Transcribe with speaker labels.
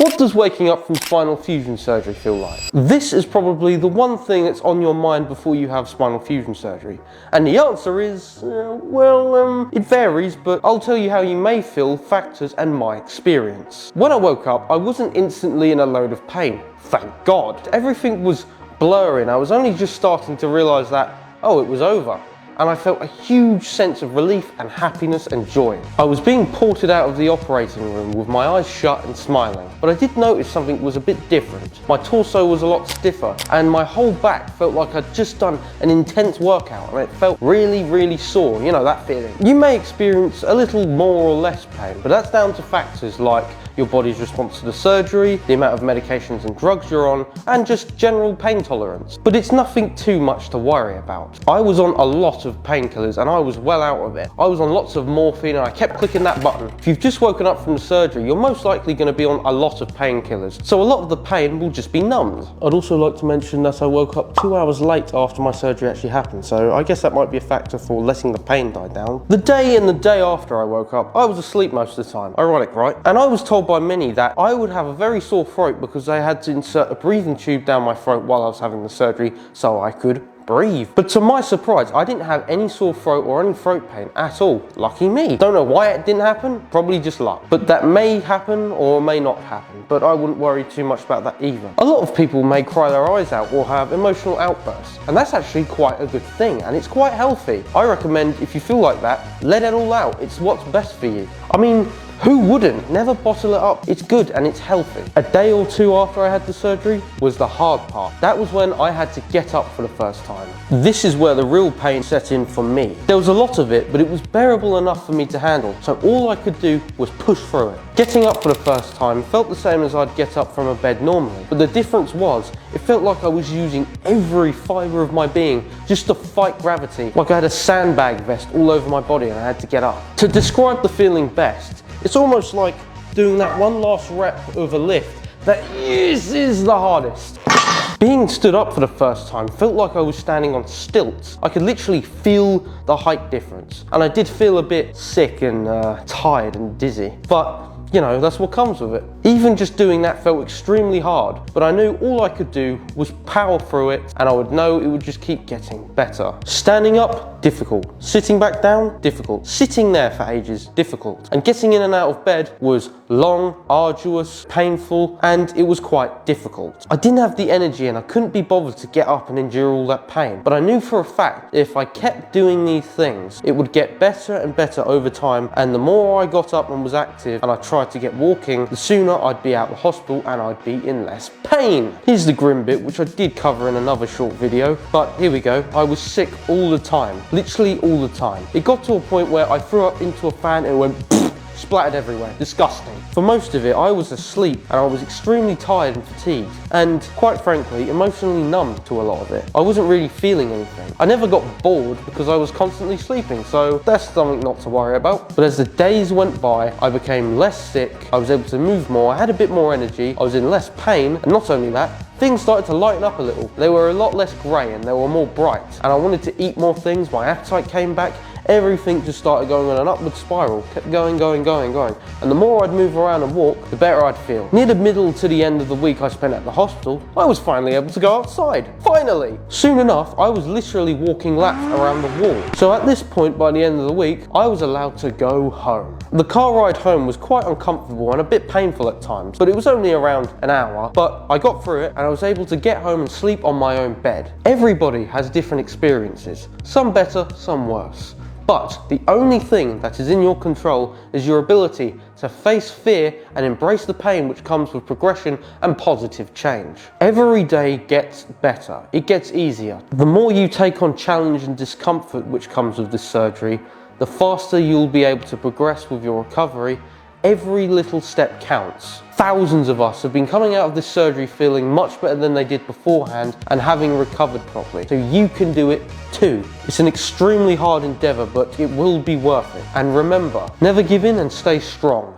Speaker 1: What does waking up from spinal fusion surgery feel like? This is probably the one thing that's on your mind before you have spinal fusion surgery. And the answer is, it varies, but I'll tell you how you may feel, factors, and my experience. When I woke up, I wasn't instantly in a load of pain. Thank God. Everything was blurring. I was only just starting to realize that, oh, it was over. And I felt a huge sense of relief and happiness and joy. I was being ported out of the operating room with my eyes shut and smiling, but I did notice something was a bit different. My torso was a lot stiffer and my whole back felt like I'd just done an intense workout and it felt really, really sore, you know that feeling. You may experience a little more or less pain, but that's down to factors like your body's response to the surgery, the amount of medications and drugs you're on, and just general pain tolerance. But it's nothing too much to worry about. I was on a lot of painkillers and I was well out of it. I was on lots of morphine and I kept clicking that button. If you've just woken up from the surgery, you're most likely going to be on a lot of painkillers, so a lot of the pain will just be numbed. I'd also like to mention that I woke up 2 hours late after my surgery actually happened, so I guess that might be a factor for letting the pain die down. The day and the day after I woke up, I was asleep most of the time. Ironic, right? And I was told by many that I would have a very sore throat because they had to insert a breathing tube down my throat while I was having the surgery so I could breathe. But to my surprise, I didn't have any sore throat or any throat pain at all. Lucky me. Don't know why it didn't happen, probably just luck. But that may happen or may not happen, but I wouldn't worry too much about that either. A lot of people may cry their eyes out or have emotional outbursts, and that's actually quite a good thing, and it's quite healthy. I recommend if you feel like that, let it all out. It's what's best for you. I mean, who wouldn't? Never bottle it up. It's good and it's healthy. A day or two after I had the surgery was the hard part. That was when I had to get up for the first time. This is where the real pain set in for me. There was a lot of it, but it was bearable enough for me to handle, so all I could do was push through it. Getting up for the first time felt the same as I'd get up from a bed normally, but the difference was, it felt like I was using every fibre of my being just to fight gravity, like I had a sandbag vest all over my body and I had to get up. To describe the feeling best, it's almost like doing that one last rep of a lift that is the hardest. Being stood up for the first time felt like I was standing on stilts. I could literally feel the height difference. And I did feel a bit sick and tired and dizzy. But you know, that's what comes with it. Even just doing that felt extremely hard, but I knew all I could do was power through it and I would know it would just keep getting better. Standing up, difficult. Sitting back down, difficult. Sitting there for ages, difficult. And getting in and out of bed was long, arduous, painful, and it was quite difficult. I didn't have the energy and I couldn't be bothered to get up and endure all that pain, but I knew for a fact if I kept doing these things, it would get better and better over time, and the more I got up and was active and I tried to get walking, the sooner I'd be out of the hospital and I'd be in less pain. Here's the grim bit, which I did cover in another short video, but here we go. I was sick all the time, literally all the time. It got to a point where I threw up into a fan and it went splattered everywhere. Disgusting. For most of it, I was asleep and I was extremely tired and fatigued, and quite frankly, emotionally numb to a lot of it. I wasn't really feeling anything. I never got bored because I was constantly sleeping, so that's something not to worry about. But as the days went by, I became less sick, I was able to move more, I had a bit more energy, I was in less pain, and not only that, things started to lighten up a little. They were a lot less grey and they were more bright, and I wanted to eat more things, my appetite came back, everything just started going on an upward spiral, kept going. And the more I'd move around and walk, the better I'd feel. Near the middle to the end of the week I spent at the hospital, I was finally able to go outside. Finally! Soon enough, I was literally walking laps around the wall. So at this point, by the end of the week, I was allowed to go home. The car ride home was quite uncomfortable and a bit painful at times, but it was only around an hour. But I got through it and I was able to get home and sleep on my own bed. Everybody has different experiences, some better, some worse. But the only thing that is in your control is your ability to face fear and embrace the pain which comes with progression and positive change. Every day gets better, it gets easier. The more you take on challenge and discomfort which comes with this surgery, the faster you'll be able to progress with your recovery. Every little step counts. Thousands of us have been coming out of this surgery feeling much better than they did beforehand and having recovered properly. So you can do it too. It's an extremely hard endeavour, but it will be worth it. And remember, never give in and stay strong.